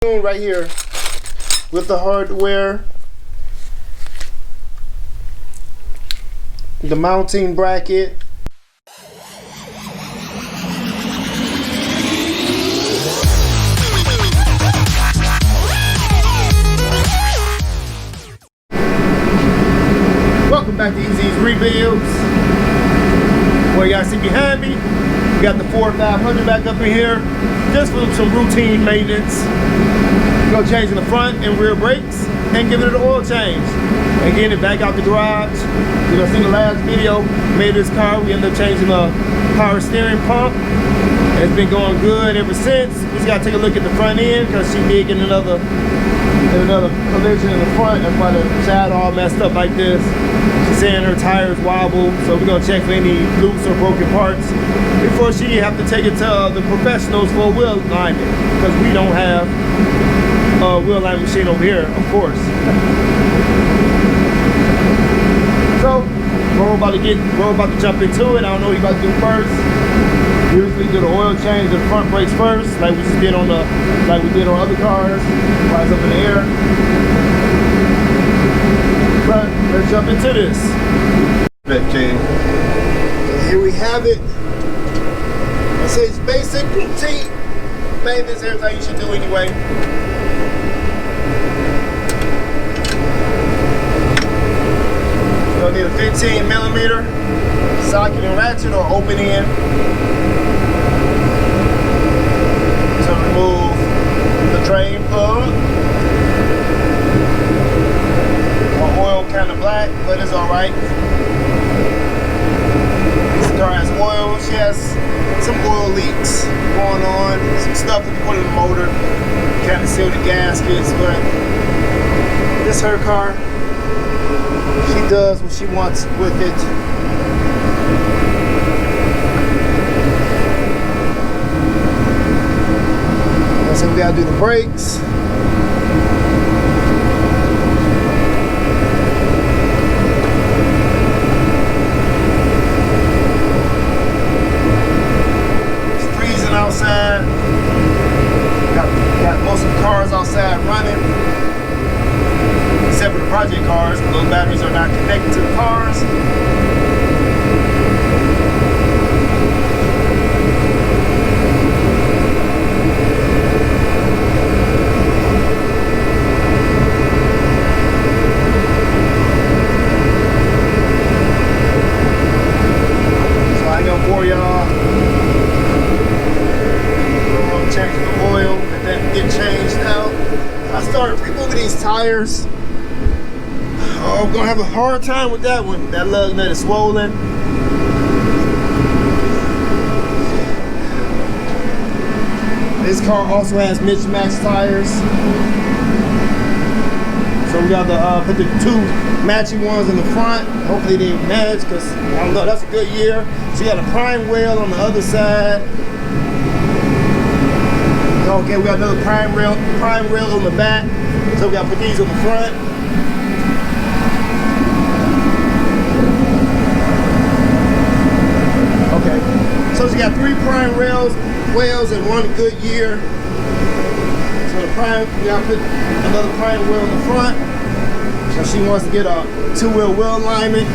Right here with the hardware, the mounting bracket. Welcome back to Easy's Rebuilds. Well, y'all see behind me, we got the Ford 500 back up in here, just for some routine maintenance. We're gonna change in the front and rear brakes and give it an oil change and get it back out the garage. You know, seen the last video, made this car, we ended up changing the power steering pump. It's been going good ever since. We just gotta take a look at the front end because she did get another collision in the front. That's why the shad all messed up like this. She's saying her tires wobble, so we're gonna check for any loose or broken parts before she have to take it to the professionals for a wheel alignment, because we don't have a wheel alignment machine over here, of course. So we're about to jump into it. I don't know what you're about to do first. Usually do the oil change, the front brakes first, like we just did on like we did on other cars, while it's up in the air. But let's jump into this. 15. So here we have it. I say it's basic routine maintenance, everything you should do anyway. You'll need a 15mm socket and ratchet or open end to remove the drain plug. Our oil kind of black, but it's alright. This car has oil. She has some oil leaks going on, some stuff we can put in the motor, kind of seal the gaskets, but this is her car. She does what she wants with it. So we gotta do the brakes. It's freezing outside. Got most of the cars outside running, except for the project cars. Those batteries are not connected to the cars. Tires. Oh, I'm gonna have a hard time with that one. That lug nut is swollen. This car also has mismatched tires. So we got to put the two matching ones in the front. Hopefully they match, because I don't know, that's a good year. So you got a prime wheel on the other side. Okay, we got another prime rail on the back. So we gotta put these on the front. Okay. So she got 3 prime wheels and 1 Goodyear. So the prime, we gotta put another prime wheel in the front. So she wants to get a 2-wheel wheel alignment.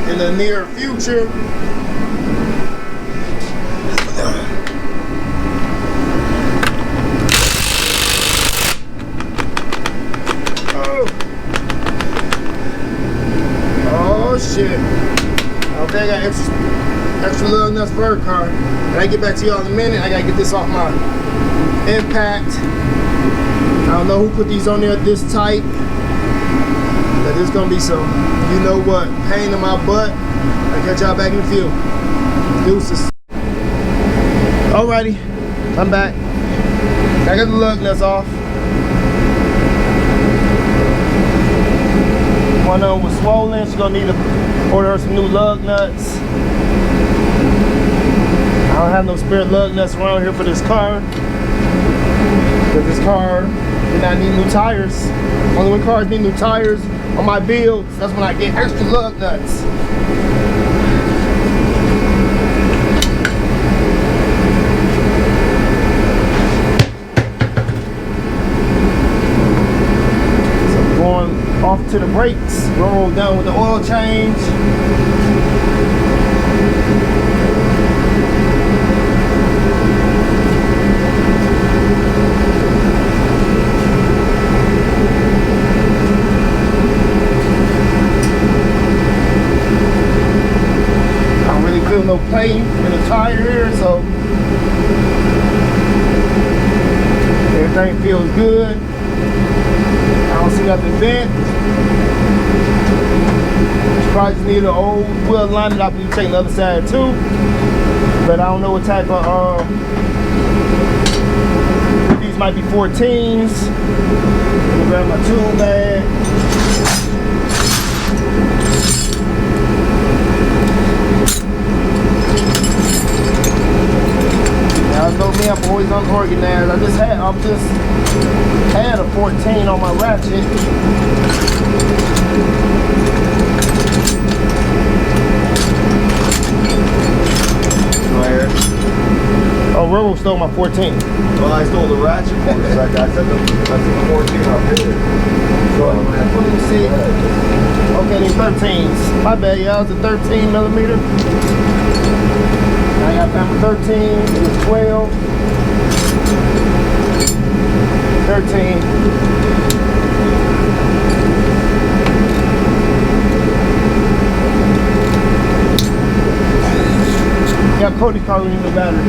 In the near future. Shit. Okay, I got extra little nuts for her car. When I get back to y'all in a minute, I gotta get this off my impact. I don't know who put these on there this tight, but there's gonna be some, you know what, pain in my butt. I'll catch y'all back in a few. Deuces. Alrighty, I'm back. I got the lug nuts off. One of them was swollen. She's gonna need to order her some new lug nuts. I don't have no spare lug nuts around here for this car, because this car did not need new tires. Only when cars need new tires on my builds, that's when I get extra lug nuts. to the brakes. We're all done with the oil change. I don't really feel no play in the tire here, so everything feels good. I don't see nothing bent. Probably just need an old wheel alignment. I'll be taking the other side too. But I don't know what type of these might be 14s. Let me grab my tool bag. Now know me, I'm always unorganized. I just had a 14 on my ratchet. Oh, Robo stole my 14. Well, I stole the ratchet for a second. I took the 14 off here. So, let me see. Okay, these 13s. My bad, y'all. It's a 13 millimeter. I got found 13. It was 12. 13. Got Cody calling in the battery.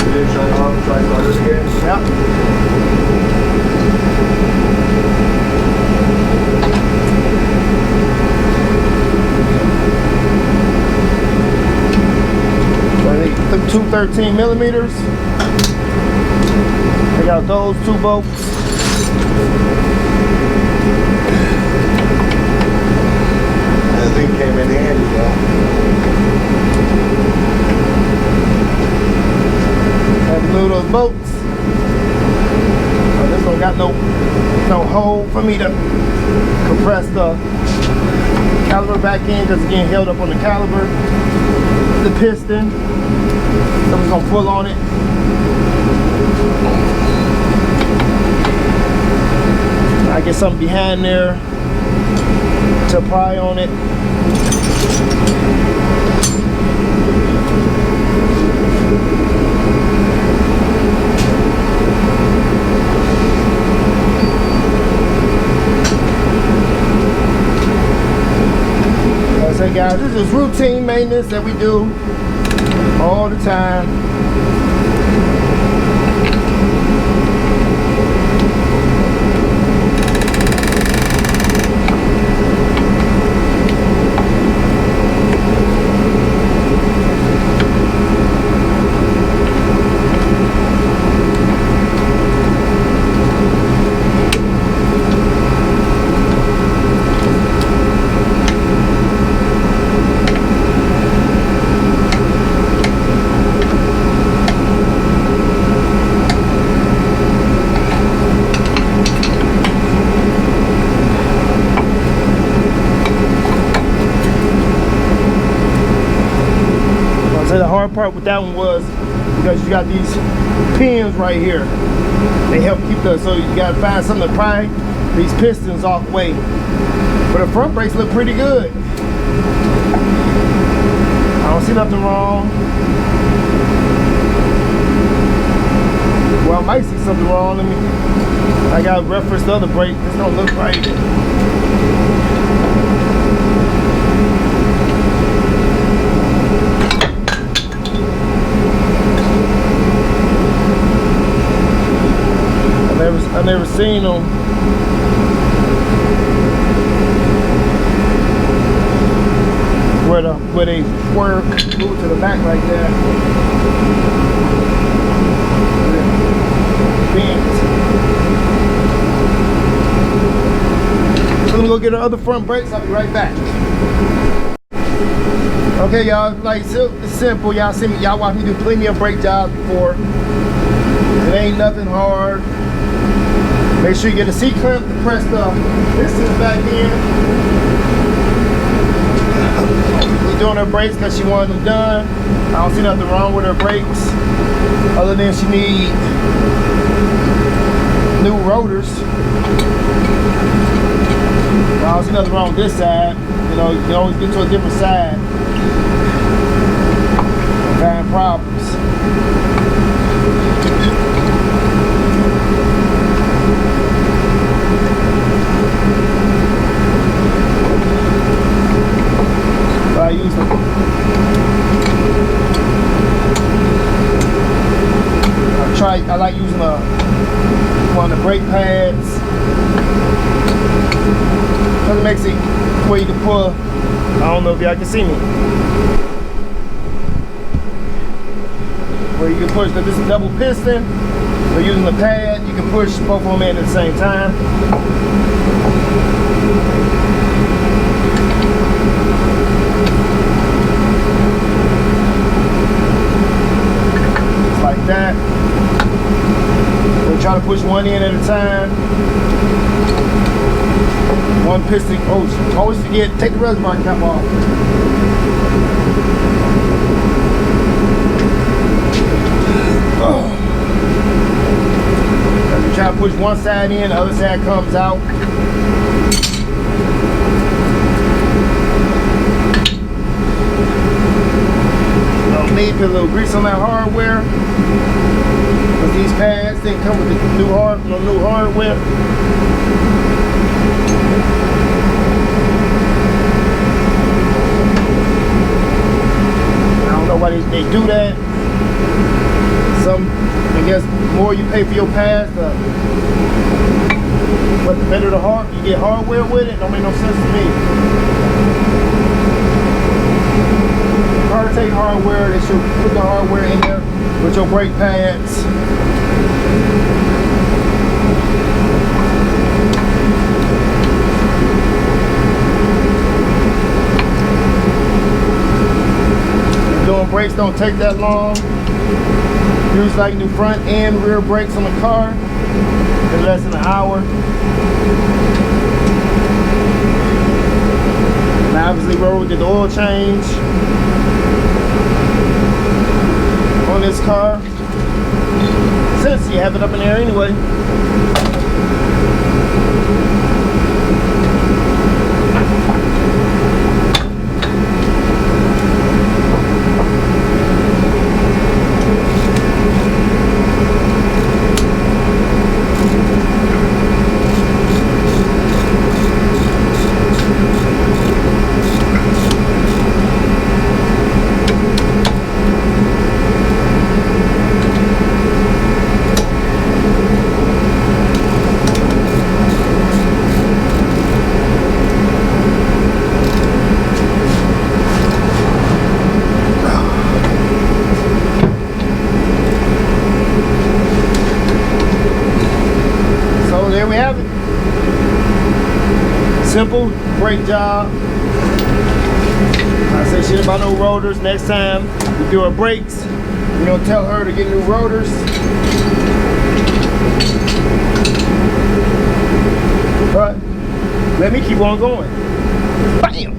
you didn't shut it off, try to start it again? Yep. So they took two 13 millimeters. They got those two bolts. The thing came in handy though. Had to glue those bolts. This one got no hole for me to compress the caliper back in because it's getting held up on the caliper. The piston. Someone's gonna pull on it. I get something behind there to pry on it. Like I said, guys, this is routine maintenance that we do all the time. The hard part with that one was because you got these pins right here. They help keep so you gotta find something to pry these pistons off the way. But the front brakes look pretty good. I don't see nothing wrong. Well, I might see something wrong. I gotta reference the other brake. This don't look right. I never seen them. Where they swerve, move to the back like that. Bent. So I'm gonna go get the other front brakes. I'll be right back. Okay, y'all. Like it's simple. Y'all see me. Y'all watch me do plenty of brake jobs before. It ain't nothing hard. Make sure you get a C-clamp to press the pistons back in. She's doing her brakes because she wanted them done. I don't see nothing wrong with her brakes other than she need new rotors. I don't see nothing wrong with this side. You know, you can always get to a different side. Having problems. So I use them. I like using one of the brake pads. Because it makes it where you can pull. I don't know if y'all can see me. Where you can push, because this is double piston. So using the pad, you can push both of them in at the same time. Like that. We'll try to push one in at a time. One piston. Oh, always forget, take the reservoir cap off. Oh. You try to push one side in, the other side comes out. Need to put a little grease on that hardware. But these pads didn't come with the new hardware. I don't know why they do that. I guess the more you pay for your pads, but the better you get hardware with it. Don't make no sense to me. Hard to take hardware, they should put the hardware in there with your brake pads. Doing brakes don't take that long. Use like new front and rear brakes on the car in less than an hour. Now obviously Road did the oil change on this car, since you have it up in there anyway. Simple, great job. I say shit about no rotors. Next time we do our brakes, we're gonna tell her to get new rotors. But let me keep on going. Bam!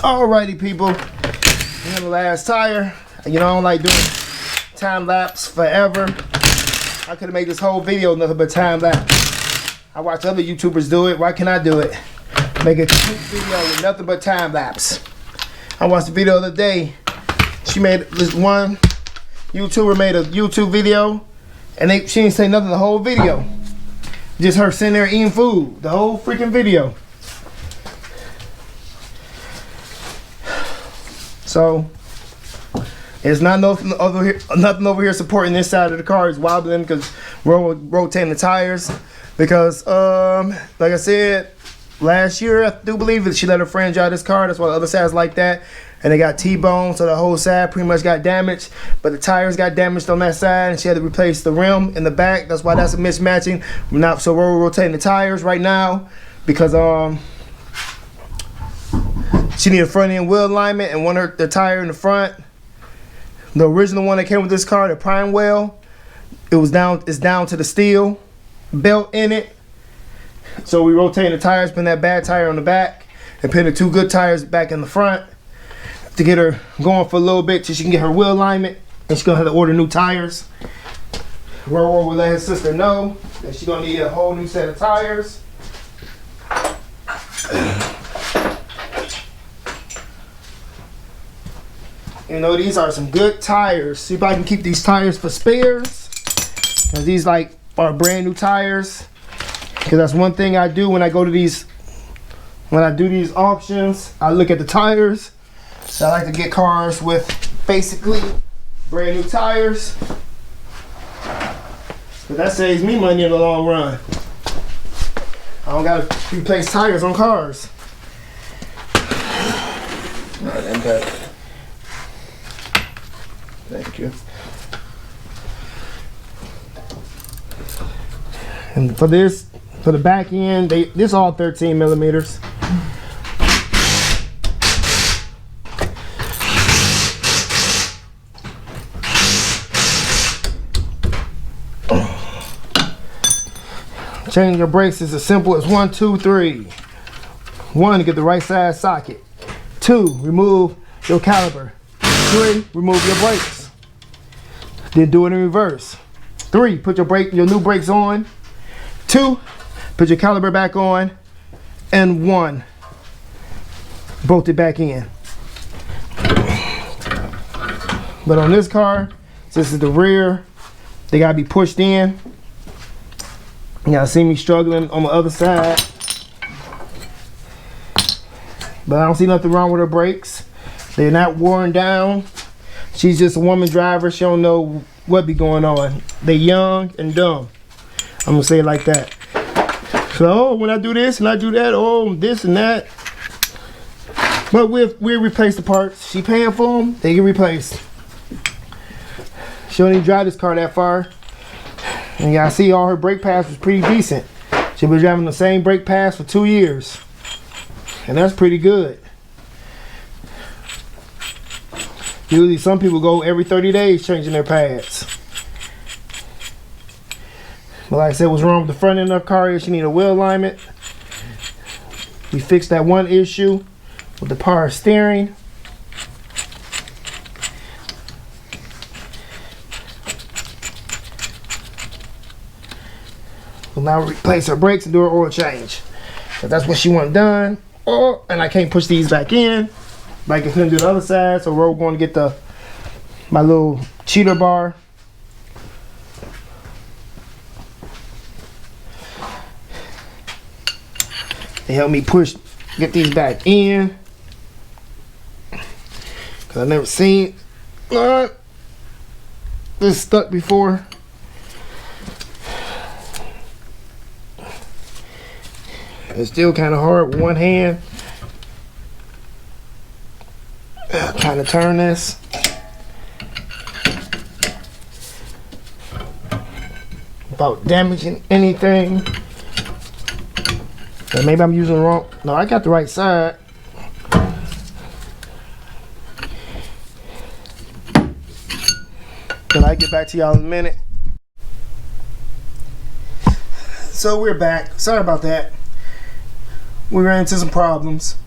Alrighty, people. And the last tire. You know, I don't like doing time lapse forever. I could have made this whole video nothing but time lapse. I watch other YouTubers do it. Why can't I do it? Make a quick video with nothing but time lapse. I watched the video the other day. She made this one YouTuber made a YouTube video, and she didn't say nothing the whole video. Just her sitting there eating food the whole freaking video. So it's not nothing over here supporting this side of the car. It's wobbling because we're rotating the tires. Because like I said, last year I do believe that she let her friend drive this car. That's why the other side's like that. And they got T-bone, so the whole side pretty much got damaged. But the tires got damaged on that side, and she had to replace the rim in the back. That's why that's a mismatching. So we're rotating the tires right now because she needed a front end wheel alignment and the tire in the front. The original one that came with this car, the prime wheel, it's down to the steel belt in it. So we rotating the tires, putting that bad tire on the back, and putting the two good tires back in the front to get her going for a little bit till she can get her wheel alignment, and she's gonna have to order new tires. Roll will let his sister know that she's gonna need a whole new set of tires. You know, these are some good tires. See if I can keep these tires for spares, because these like are brand new tires. Because that's one thing I do when I go to these, when I do these auctions, I look at the tires. So I like to get cars with basically brand new tires. But that saves me money in the long run. I don't gotta replace tires on cars. Alright, impact. Thank you. And for this, for the back end, this all 13 millimeters. Changing your brakes is as simple as 1, 2, 3. 1, to get the right side socket. 2, remove your caliper. 3, remove your brakes. Then do it in reverse. 3, put your new brakes on. 2, put your caliper back on. And 1, bolt it back in. But on this car, this is the rear, they gotta be pushed in. Y'all see me struggling on the other side. But I don't see nothing wrong with her brakes. They're not worn down. She's just a woman driver. She don't know what be going on. They young and dumb. I'm gonna say it like that. So when I do this and I do that, oh, this and that. But we'll replace the parts. She paying for them, they get replaced. She don't even drive this car that far. And y'all see all her brake pads was pretty decent. She been driving the same brake pads for 2 years. And that's pretty good. Usually some people go every 30 days changing their pads. But like I said, what's wrong with the front end of the car is she need a wheel alignment. We fixed that one issue with the power steering. We'll now replace her brakes and do her oil change. If that's what she wants done. Oh, and I can't push these back in. Like I couldn't do the other side, so we're going to get my little cheater bar. They help me get these back in. Cause I've never seen this stuck before. It's still kind of hard with one hand. Trying to turn this. Without damaging anything. Or maybe I'm using the wrong. No, I got the right side. But I'll get back to y'all in a minute. So we're back. Sorry about that. We ran into some problems.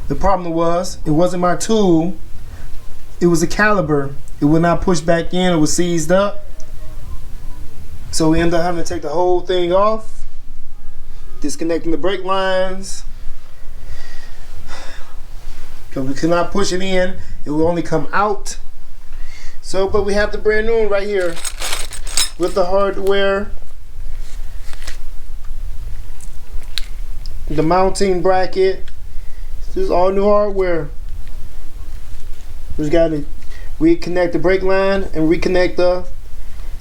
The problem was, it wasn't my tool, it was a caliper. It would not push back in, it was seized up. So we ended up having to take the whole thing off, disconnecting the brake lines. Because we could not push it in, it would only come out. So, but we have the brand new one right here with the hardware, the mounting bracket. This is all new hardware. We just got to reconnect the brake line and reconnect the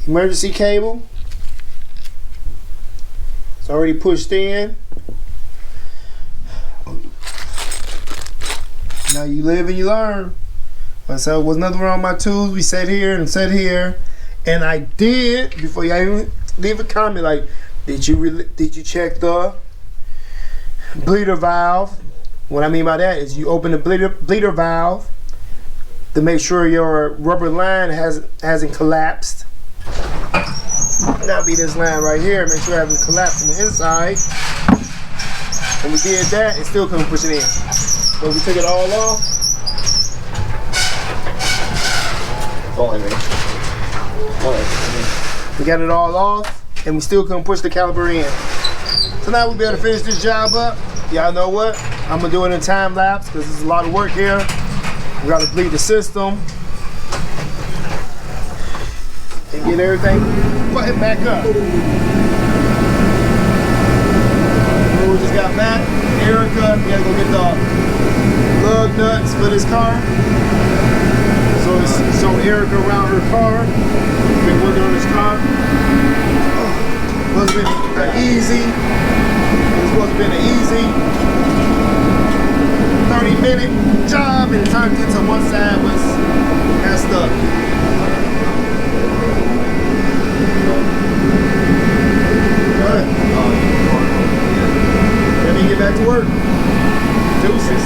emergency cable. It's already pushed in. Now you live and you learn. So there was nothing wrong with my tools. We sat here and sat here, and I did, before you even leave a comment, like, did you check the bleeder valve? What I mean by that is you open the bleeder valve to make sure your rubber line hasn't collapsed. That'll be this line right here. Make sure it hasn't collapsed from the inside. And we did that, and still couldn't push it in. So we took it all off. We got it all off, and we still couldn't push the caliper in. So now we'll be able to finish this job up. Y'all know what? I'm gonna do it in time lapse because there's a lot of work here. We gotta bleed the system and get everything buttoned back up. We just got back. Erica, we gotta go get the lug nuts for this car. So Erica around her car. Been working on this car. Wasn't been easy. This wasn't been an easy 30-minute job, and it turned into one side was messed up. Alright. Let me get back to work. Deuces.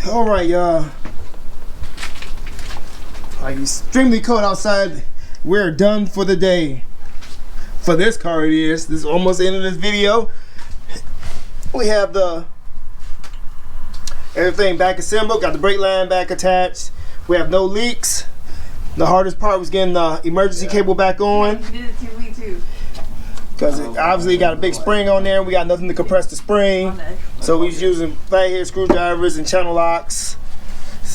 Alright, y'all. Extremely cold outside. We're done for the day. For this car, it is. This is almost the end of this video. We have everything back assembled. Got the brake line back attached. We have no leaks. The hardest part was getting the emergency cable back on. You did it too, me too. Because it obviously got a big spring on there. We got nothing to compress the spring. So we was using flathead screwdrivers and channel locks.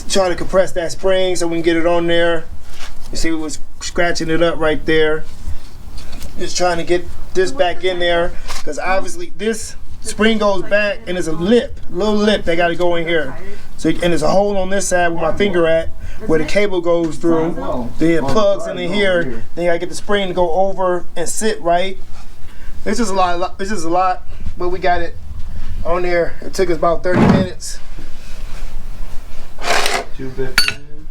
Trying to compress that spring so we can get it on there. You see we was scratching it up right there. Just trying to get this back in there. Because obviously this spring goes back and there's a little lip that got to go in here. So, and there's a hole on this side where my finger at, where the cable goes through. Then it plugs in here. Then you gotta get the spring to go over and sit right. It's just a lot. It's just a lot, but we got it on there. It took us about 30 minutes. 215.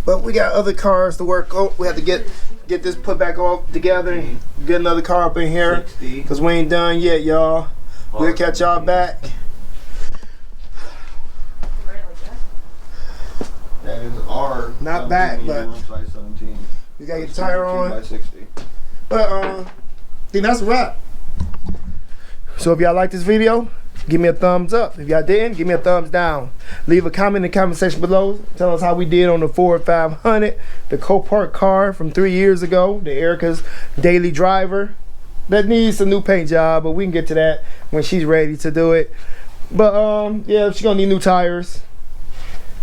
But we got other cars to work on. We have to get this put back all together and get another car up in here. Because we ain't done yet, y'all. We'll catch y'all back. That is R. Not back, but size 17. we gotta get the tire on. By 60. But I think that's a wrap. So if y'all like this video, give me a thumbs up. If y'all didn't, give me a thumbs down. Leave a comment in the comment section below. Tell us how we did on the Ford 500, the Copart car from 3 years ago, the Erica's daily driver. That needs a new paint job, but we can get to that when she's ready to do it. But yeah, she's gonna need new tires.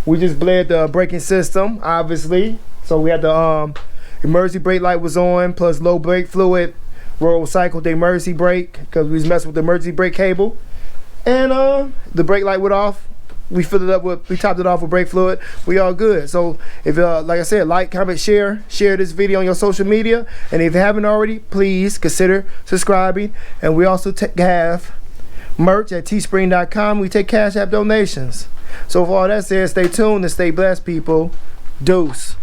We just bled the braking system, obviously. So we had the emergency brake light was on, plus low brake fluid. Roll cycled the emergency brake because we was messing with the emergency brake cable. And the brake light went off. We topped it off with brake fluid. We all good. So if like I said, like, comment, share this video on your social media. And if you haven't already, please consider subscribing. And we also have merch at teespring.com. We take Cash App donations. So for all that said, stay tuned and stay blessed, people. Deuce.